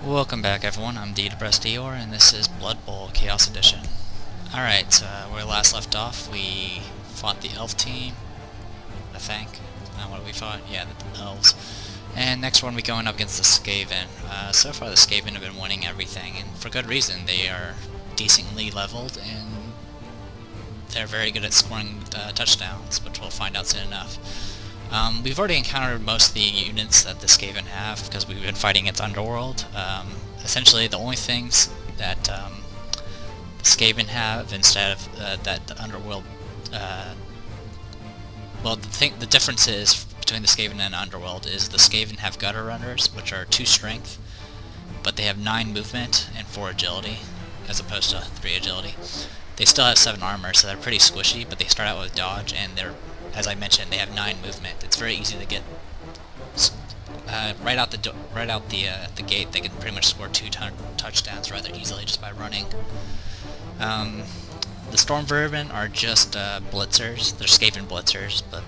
Welcome back everyone, I'm Dior, and this is Blood Bowl Chaos Edition. Alright, where we last left off, we fought the elf team, I think. What we fought? Yeah, the elves. And next one we going up against the Skaven. So far the Skaven have been winning everything, and for good reason. They are decently leveled, and they're very good at scoring touchdowns, which we'll find out soon enough. We've already encountered most of the units that the Skaven have, because we've been fighting its underworld. Essentially, the only things that the Skaven have instead of that the underworld... well, the difference is between the Skaven and underworld is the Skaven have gutter runners, which are 2 strength, but they have 9 movement and 4 agility, as opposed to 3 agility. They still have 7 armor, so they're pretty squishy, but they start out with dodge, and they're, as I mentioned, they have 9 movement. It's very easy to get right out the gate. They can pretty much score 2 touchdowns rather easily just by running. The Storm Vermin are just blitzers. They're Skaven blitzers, but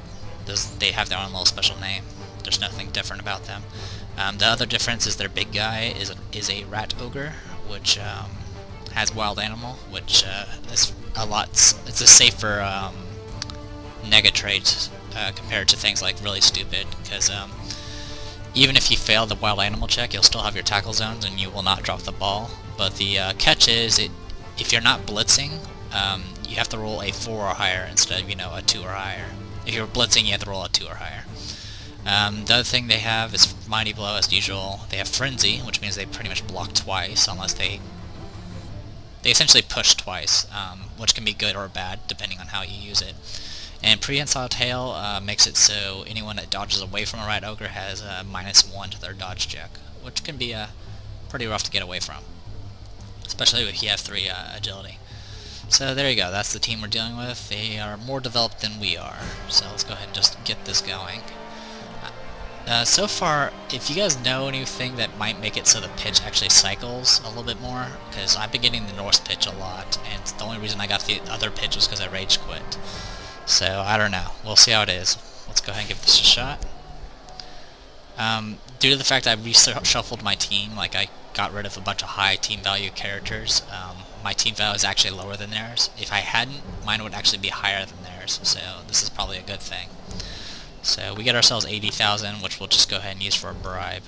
they have their own little special name. There's nothing different about them. The other difference is their big guy is a rat ogre, which has wild animal, which is it's a safer nega trait compared to things like really stupid, because even if you fail the wild animal check, you'll still have your tackle zones and you will not drop the ball. But the catch is, if you're not blitzing, you have to roll a 4 or higher instead of, a 2 or higher. If you're blitzing, you have to roll a 2 or higher. The other thing they have is Mighty Blow as usual. They have Frenzy, which means they pretty much block twice, unless they essentially push twice, which can be good or bad depending on how you use it. And Prehensile Tail makes it so anyone that dodges away from a Rat Ogre has a -1 to their dodge check, which can be pretty rough to get away from, especially if you have 3 agility. So there you go, that's the team we're dealing with. They are more developed than we are, so let's go ahead and just get this going. So far, if you guys know anything that might make it so the pitch actually cycles a little bit more, because I've been getting the Norse pitch a lot, and the only reason I got the other pitch was because I rage quit. So, I don't know. We'll see how it is. Let's go ahead and give this a shot. Due to the fact I reshuffled my team, like I got rid of a bunch of high team value characters, my team value is actually lower than theirs. If I hadn't, mine would actually be higher than theirs, so this is probably a good thing. So, we get ourselves 80,000, which we'll just go ahead and use for a bribe.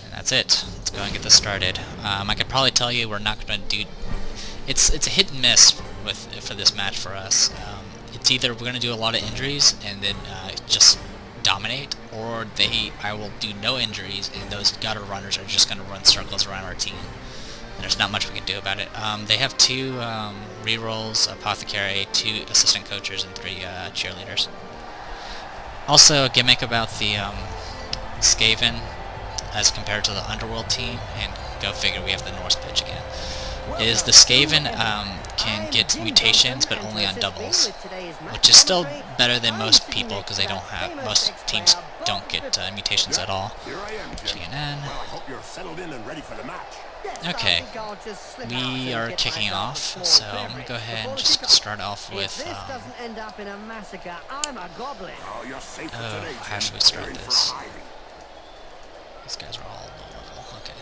And that's it. Let's go ahead and get this started. I could probably tell you we're not going to do... It's a hit and miss for this match for us. It's either we're going to do a lot of injuries and then just dominate, or I will do no injuries and those gutter runners are just going to run circles around our team. And there's not much we can do about it. They have 2 rerolls, Apothecary, 2 assistant coaches, and 3 cheerleaders. Also, a gimmick about the Skaven as compared to the Underworld team, and go figure we have the Norse pitch again, is the Skaven can get mutations, but only on doubles, which is still better than most people, because most teams don't get mutations at all. GNN. Okay, we are kicking off, so I'm going to go ahead and just start off with, how should we start this? These guys are all low level, okay.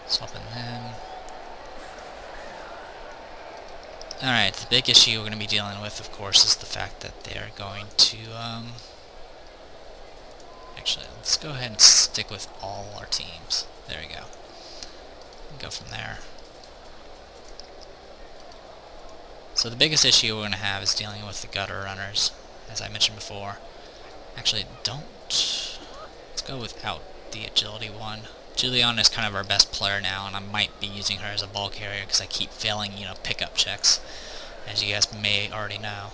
Swapping them. Alright, the big issue we're going to be dealing with, of course, is the fact that they're going to, actually, let's go ahead and stick with all our teams. There we go. Go from there. So the biggest issue we're going to have is dealing with the gutter runners, as I mentioned before. Actually, let's go without the agility one. Julianna is kind of our best player now, and I might be using her as a ball carrier because I keep failing, pickup checks, as you guys may already know.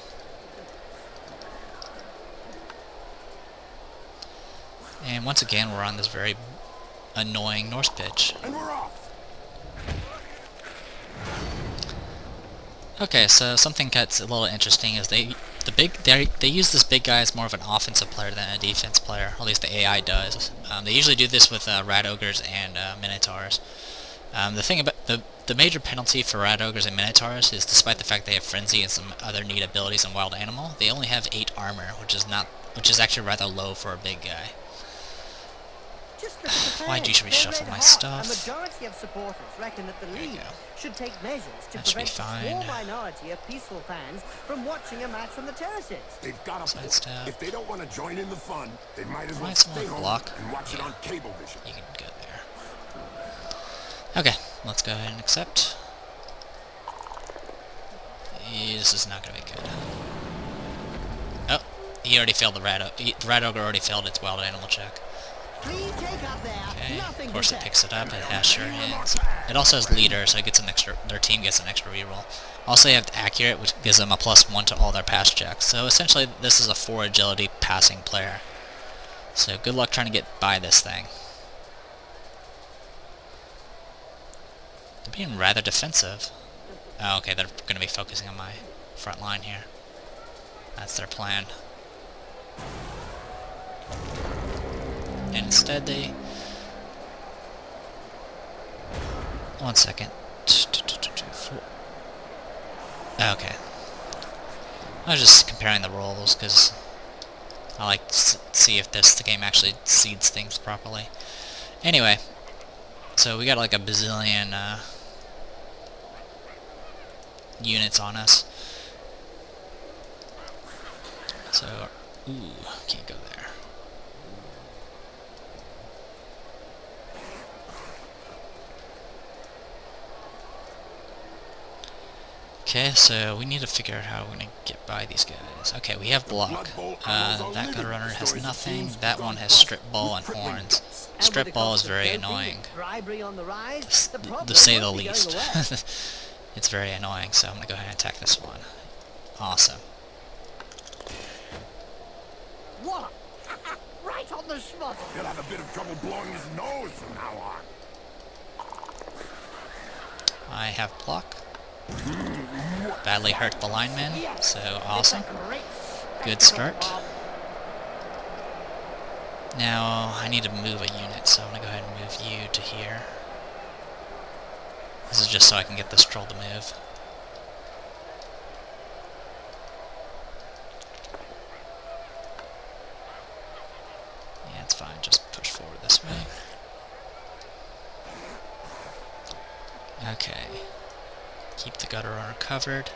And once again, we're on this very annoying Norse pitch. And we're off. Okay, so something that's a little interesting is they use this big guy as more of an offensive player than a defense player. At least the AI does. They usually do this with rat ogres and minotaurs. The thing about the major penalty for rat ogres and minotaurs is, despite the fact they have frenzy and some other neat abilities in wild animal, they only have 8 armor, which is actually rather low for a big guy. Just look at the Why'd you fans. reshuffle They're my red hot. stuff? A majority of supporters reckon that the There you league go. should take measures to That should be prevent a fine. small minority of peaceful fans from watching a match from the terraces. They've got a point. Sidestep. If they don't want to join in the fun, they might as well Might stay someone home block? and watch it Yeah. on cable vision. You can go there. Okay, let's go ahead and accept. This is not going to be good. Oh, he already failed the rat. The rat ogre already failed its wild animal check. Clean take up there. Okay, Nothing of course to it say. picks it up. It has sure hands. It also has leader, so it gets an extra. Their team gets an extra reroll. Also, they have accurate, which gives them a +1 to all their pass checks. So essentially, this is a 4 agility passing player. So good luck trying to get by this thing. They're being rather defensive. Oh, okay, they're going to be focusing on my front line here. That's their plan. And instead they... One second. Okay. I was just comparing the rolls, because I like to see if the game actually seeds things properly. Anyway, so we got like a bazillion units on us. So, ooh, can't go there. Okay, so we need to figure out how we're going to get by these guys. Okay, we have block. That gutter runner has nothing. That one has strip ball and horns. Strip ball is very annoying, to say the least. It's very annoying, so I'm going to go ahead and attack this one. Awesome. What? Right on the spot. He'll have a bit of trouble blowing his nose from now on. I have block. Badly hurt the lineman, so awesome. Good start. Now, I need to move a unit, so I'm going to go ahead and move you to here. This is just so I can get this troll to move. Yeah, it's fine, just push forward this way. Okay. Keep the gutter runner covered.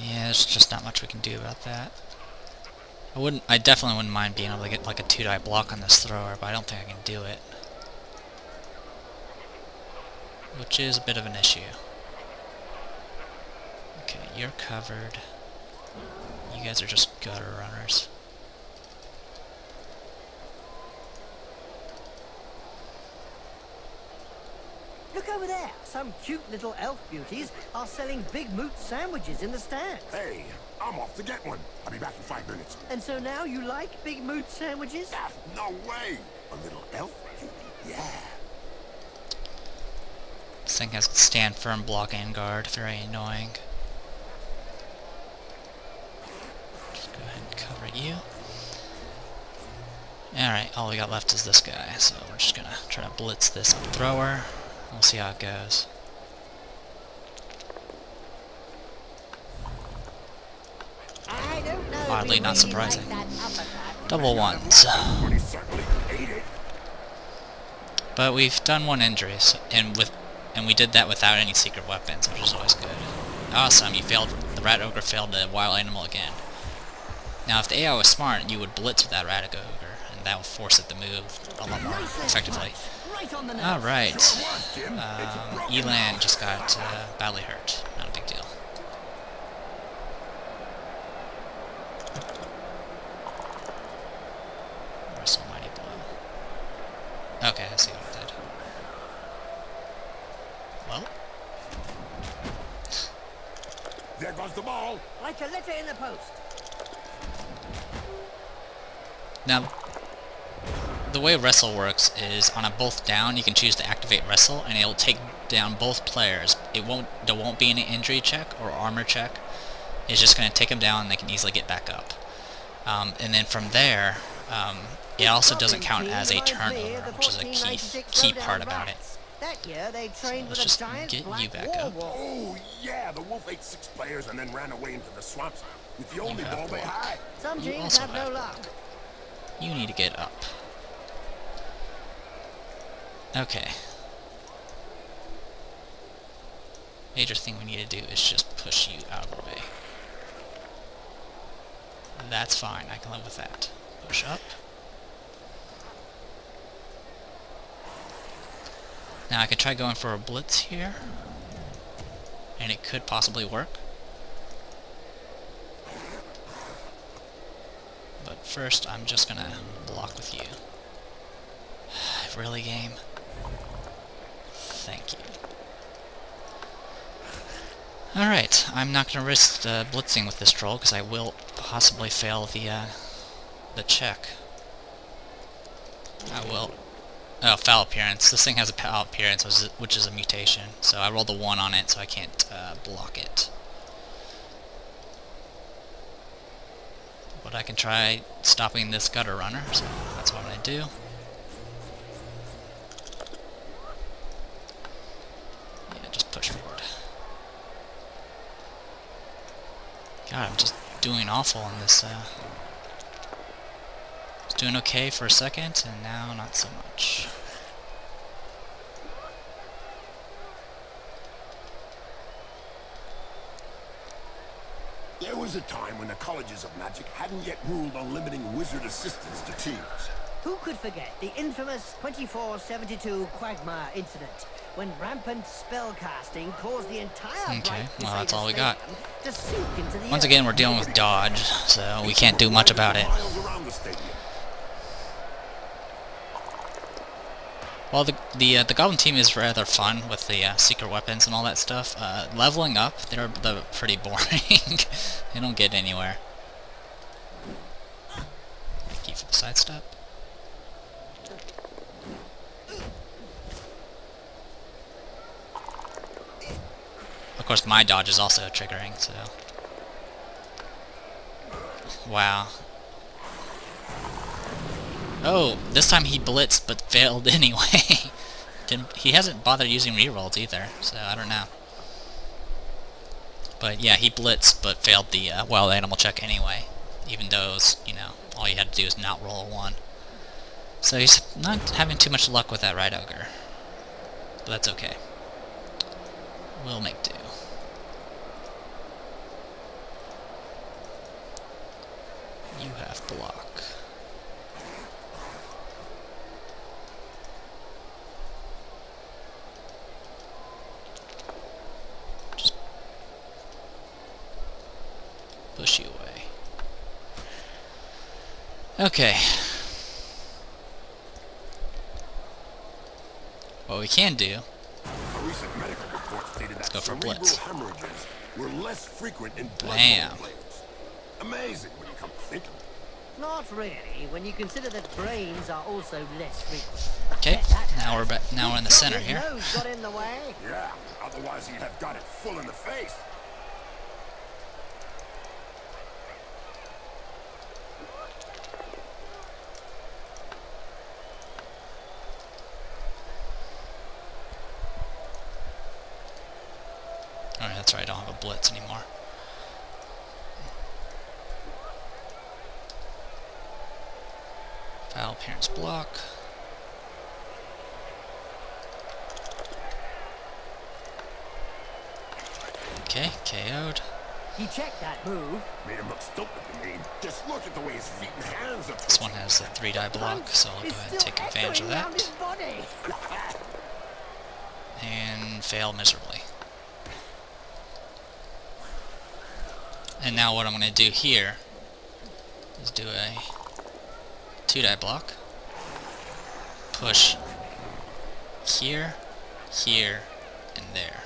Yeah, there's just not much we can do about that. I definitely wouldn't mind being able to get like a 2-die block on this thrower, but I don't think I can do it. Which is a bit of an issue. Okay, you're covered. You guys are just gutter runners. Look over there. Some cute little elf beauties are selling big moot sandwiches in the stands. Hey, I'm off to get one. I'll be back in 5 minutes. And so now you like big moot sandwiches? Ah, no way. A little elf beauty, yeah. This thing has stand firm, block, and guard. Very annoying. Just go ahead and cover you. Alright, all we got left is this guy, so we're just gonna try to blitz this thrower. We'll see how it goes. I don't know. Oddly, not really surprising. like that uppercut. Double ones. But he certainly ate it. But we've done one injury, so, and we did that without any secret weapons, which is always good. Awesome, you failed. The rat ogre failed the wild animal again. Now, if the AI was smart, you would blitz with that rat ogre, and that would force it to move a lot more effectively. Right on the nose. Alright. Elan just got badly hurt. Not a big deal. Wrestle mighty blow. Okay, I see what it did. Well, There goes the ball. Like a letter in the post. now, the way wrestle works is on a both down, you can choose to activate wrestle, and it'll take down both players. There won't be any injury check or armor check. It's just going to take them down, and they can easily get back up. And then from there, It also doesn't count as a turnover, which is a key part about it. That year they trained let's with just a giant get black you back war up. wolf. Oh, yeah, the wolf ate 6 players and then ran away into the swamps with the only have ball they block. had. Some You teams also have no have luck. You need to get up. Okay. Major thing we need to do is just push you out of the way. That's fine, I can live with that. Push up. Now I could try going for a blitz here, and it could possibly work. But first, I'm just gonna block with you. Really, game? Thank you. Alright, I'm not gonna risk blitzing with this troll, because I will possibly fail the check. I will. Oh, foul appearance. This thing has a foul appearance, which is a mutation. So I rolled a 1 on it, so I can't block it. But I can try stopping this gutter runner, so that's what I'm going to do. Yeah, just push forward. God, I'm just doing awful in this. Was doing okay for a second, and now not so much. There was a time when the colleges of magic hadn't yet ruled on limiting wizard assistants to teams. Who could forget the infamous 2472 Quagmire incident, when rampant spellcasting caused the entire Okay, Bright well, that's Crusader all we got. Stadium to sink into the Once earth. again, we're dealing with dodge, so we can't do much about it. Miles around the stadium. Well, the Goblin team is rather fun with the secret weapons and all that stuff. Leveling up, they're pretty boring. They don't get anywhere. Thank you for the sidestep. Of course, my dodge is also triggering, so... Wow. Oh, this time he blitzed but failed anyway. He hasn't bothered using rerolls either, so I don't know. But yeah, he blitzed but failed the wild animal check anyway, even though it was, you know, all you had to do is not roll a 1. So he's not having too much luck with that right ogre. But that's okay. We'll make do. You have block. Just push you away. Okay. What we can do. A recent medical report stated that go for cerebral blitz. hemorrhages were less frequent in Bam. blood players. Amazing when you come to think of it. Not really, when you consider that brains are also less frequent. Okay, now we're in the center His here. nose got in the way. Yeah, otherwise he'd have got it full in the face. Alright, that's right, I don't have a blitz anymore. Foul appearance block. Okay, KO'd. He checked that move. Made him look stupid to me. Just look at the way his feet and hands are. This one has a 3-die block, so I'll go ahead and take advantage of Around his that. body. And fail miserably. And now what I'm going to do here is do a 2-die block. Push here, here, and there.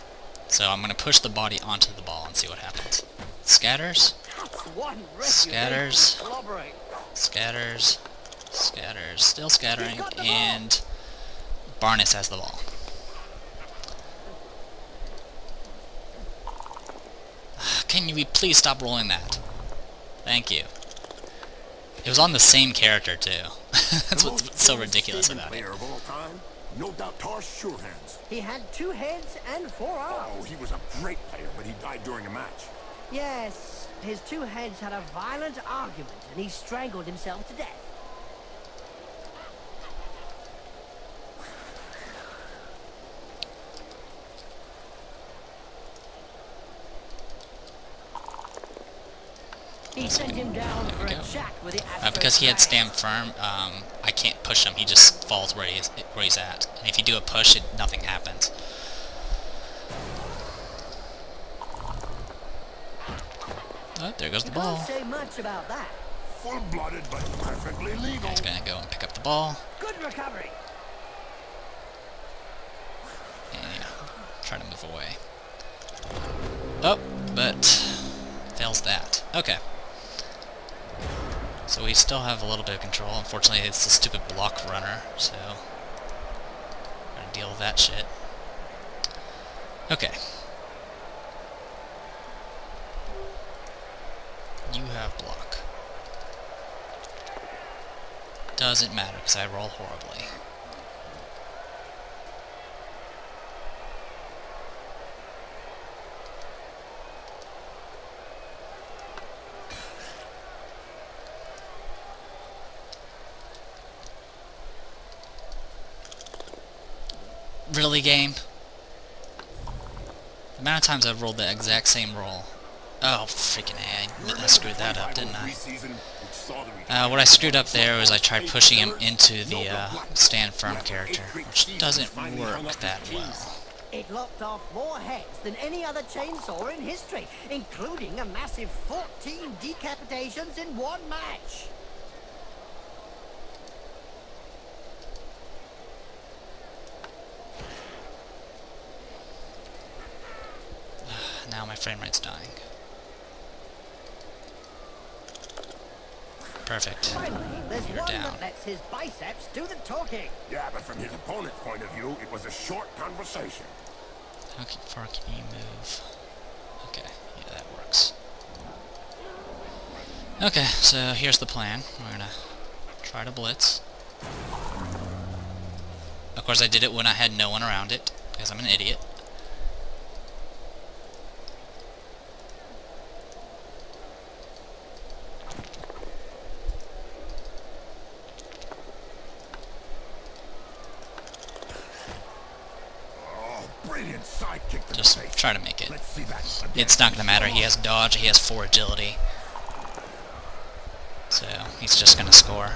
So I'm going to push the body onto the ball and see what happens. Scatters, That's one Scatters. reputation slobbering. scatters, scatters, still scattering, and Barness has the ball. Can you please stop rolling that? Thank you. It was on the same character too. That's The what's most so famous ridiculous Skaven about it. player of all time, no doubt Tar's sure hands. He had 2 heads and 4 arms. Oh, he was a great player, but he died during a match. Yes, his 2 heads had a violent argument and he strangled himself to death. He sent him down for a chat with the Because he had stand firm, I can't push him. He just falls where he's at. And if you do a push, nothing happens. Oh, there goes the ball. Can't say much about that. Full-blooded, but perfectly legal. He's gonna go and pick up the ball. Good recovery. And yeah, try to move away. Oh, but fails that. Okay. So we still have a little bit of control. Unfortunately, it's the stupid block runner, so gotta deal with that shit. Okay. You have block. Doesn't matter because I roll horribly. Really, game? The amount of times I've rolled the exact same roll. Oh, freaking A. I screwed that up, didn't I? What I screwed up there was I tried pushing him into the stand firm character, which doesn't work that well. It lopped off more heads than any other chainsaw in history, including a massive 14 decapitations in one match. Now my frame rate's dying. Perfect. Finally, there's You're one down. that lets his biceps do the talking. Yeah, but from his opponent's point of view, it was a short conversation. How far can you move? Okay, yeah, that works. Okay, so here's the plan. We're gonna try to blitz. Of course, I did it when I had no one around it, because I'm an idiot. Brilliant sidekick to Just the face. try to make it. Let's see that again. It's not gonna matter. He has dodge, he has 4 agility. So, he's just gonna score.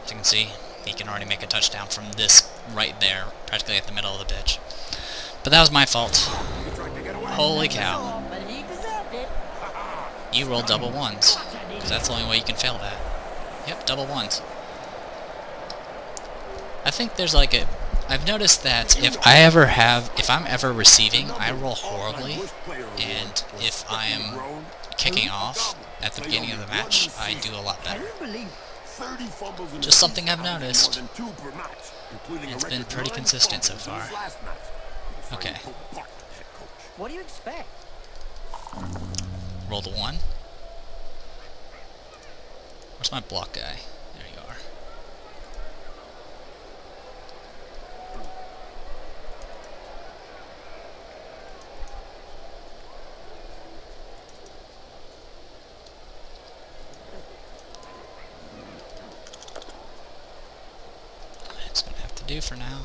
As you can see, he can already make a touchdown from this right there, practically at the middle of the pitch. But that was my fault. Holy cow. But he deserved it. You rolled double ones. Because that's the only way you can fail that. Yep, double ones. I think there's like a... I've noticed that if I'm ever receiving, I roll horribly, and if I am kicking off at the beginning of the match, I do a lot better. Just something I've noticed. It's been pretty consistent so far. Okay. What do you expect? Roll the 1. Where's my block guy? There you are. That's gonna have to do for now.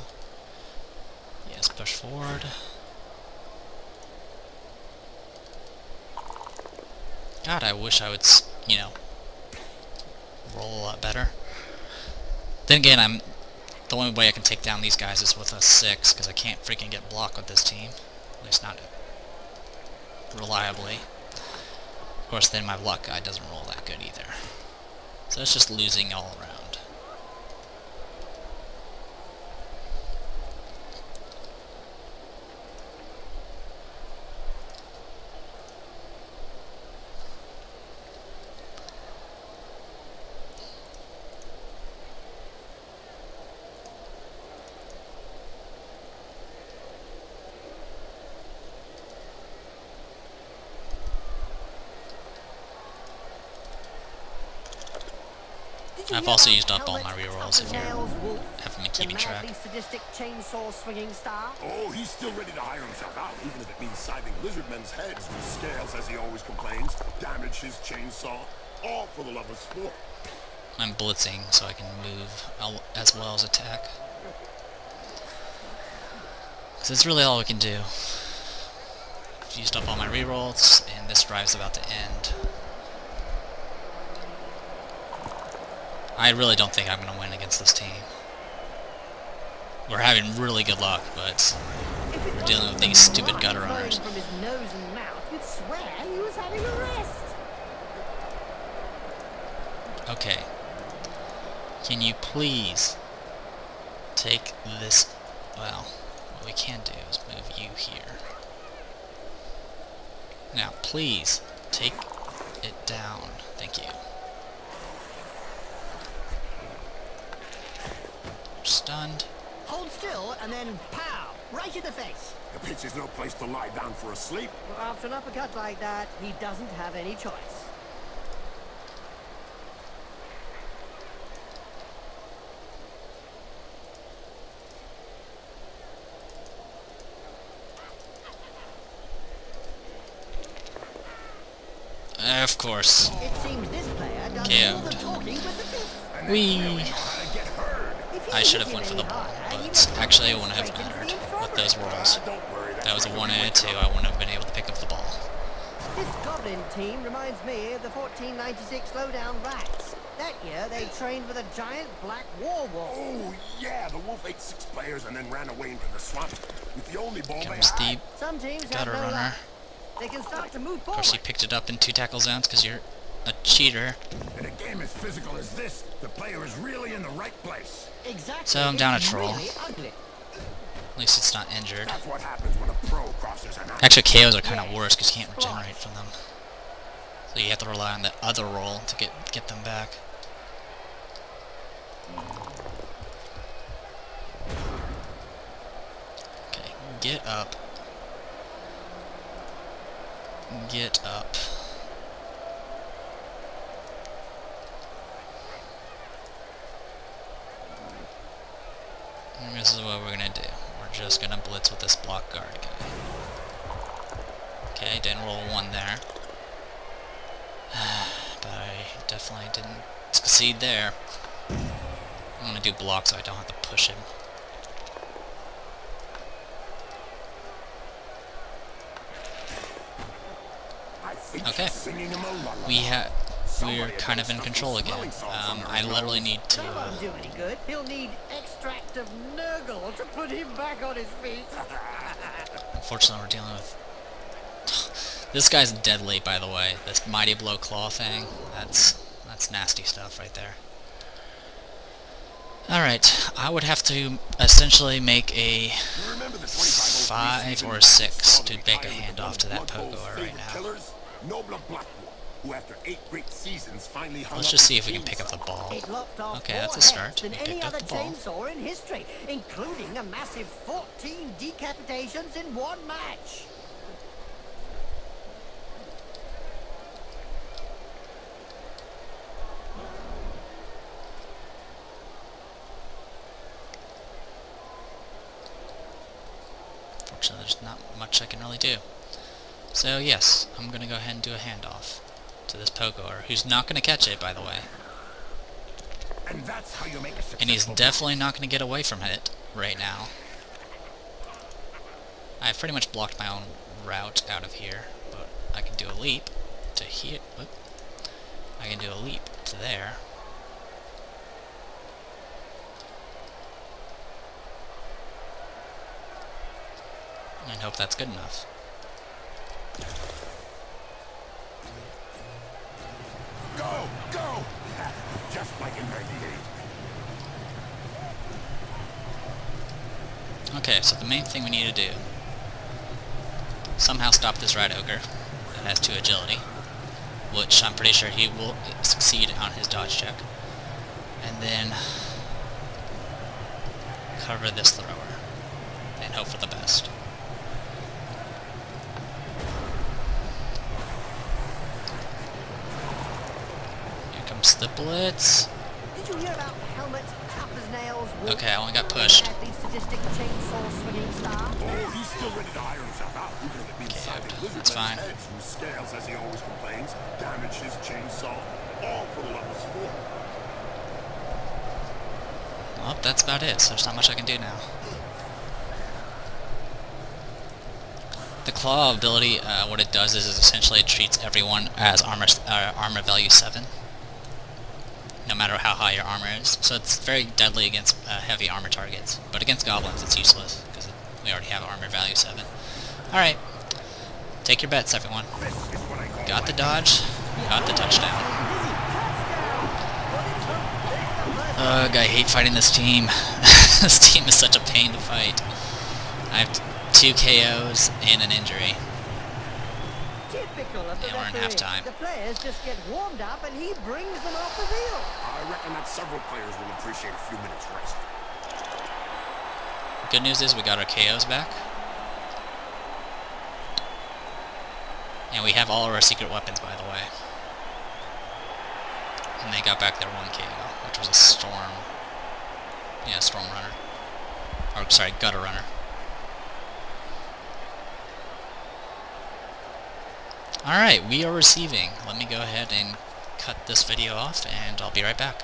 Yes, push forward. God, I wish I would, you know, roll a lot better. Then again, the only way I can take down these guys is with a 6, because I can't freaking get blocked with this team. At least not reliably. Of course, then my block guy doesn't roll that good either. So it's just losing all around. I've also used up all my rerolls if you haven't been keeping track. Sadistic chainsaw swinging star. Oh, he's still ready to hire himself out, even if it means scything lizardmen's heads with scales, as he always complains. Damage his chainsaw, all for the love of sport. I'm blitzing so I can move as well as attack. So it's really all we can do. I've used up all my rerolls, and this drive's about to end. I really don't think I'm going to win against this team. We're having really good luck, but we're dealing with these stupid gutter runners. From his nose and mouth, you'd swear he was having a rest. Okay. Can you please take this... Well, what we can do is move you here. Now, please, take it down. Thank you. Stunned. Hold still, and then pow! Right in the face. The pitch is no place to lie down for a sleep. Well, after an uppercut like that, he doesn't have any choice. Of course. It seems this player does all the talking with the fist. Whee! I should have went for the ball, but actually it wouldn't have mattered with those rolls. That was a 1 and a 2, I wouldn't have been able to pick up the ball. This Goblin team reminds me of the 1496 Lowdown Rats. That year they trained with a giant black war wolf. Oh, yeah, the wolf ate 6 players and then ran away into the swamp with the only ball they Comes the had. Some teams have gutter no runner. luck. They can start to move Of forward. course, he picked it up in 2 tackle zones because you're a cheater. In a game as physical as this, the player is really in the right place. Exactly. So I'm down a It's troll. really ugly. At least it's not injured. That's what happens when a pro crosses an eye. Actually, KOs are kind of worse because you can't regenerate from them. So you have to rely on the other roll to get them back. Okay, get up. Get up. And this is what we're gonna do. We're just gonna blitz with this block guard guy. Okay, didn't roll 1 there. But I definitely didn't succeed there. I'm gonna do block so I don't have to push him. Okay. We're kind of in control again. I literally need to... That won't do any good. He'll need extract of Nurgle to put him back on his feet. Unfortunately, we're dealing with... This guy's deadly, by the way. This Mighty Blow Claw thing, that's nasty stuff right there. Alright, I would have to essentially make a 5 or a 6 to make a handoff to that Pogoer right now. Let's just see if we can pick up the ball. Okay, that's a start. We picked up the ball. Chainsaw in history, including a massive 14 decapitations in 1 match. Unfortunately, there's not much I can really do. So yes, I'm going to go ahead and do a handoff to this Pogoer, who's not going to catch it, by the way. And that's how you make a And he's definitely not going to get away from it right now. I've pretty much blocked my own route out of here, but I can do a leap to here. Whoop. I can do a leap to there. And hope that's good enough. Go! Go! Just like in '98. Okay, so the main thing we need to do, somehow stop this Rat Ogre that has 2 agility, which I'm pretty sure he will succeed on his dodge check, and then cover this thrower, and hope for the best. Here comes the blitz. Did hear about helmet, tough as nails, wolf, Okay, I only got pushed. had the sadistic chainsaw swinging star? Oh, he's still ready to iron himself out, even if it means saving that's fine. lizardmen's heads whose scales, as he always complains, damage his chainsaw, all for the love of sport. Well, that's about it, so there's not much I can do now. The claw ability, what it does is essentially it treats everyone as armor value 7, no matter how high your armor is. So it's very deadly against heavy armor targets, but against goblins it's useless because we already have armor value 7. All right, take your bets, everyone. Got the dodge, got the touchdown. Ugh, I hate fighting this team. This team is such a pain to fight. I have 2 KOs and an injury. Typical of the Yeah, we're in referee. halftime. The players just get warmed up and he brings them off the field. I reckon that several players will appreciate a few minutes rest. Good news is we got our KOs back. And we have all of our secret weapons, by the way. And they got back their 1 KO, which was a storm. Yeah, storm runner. Or, sorry, gutter runner. Alright, we are receiving. Let me go ahead and cut this video off, and I'll be right back.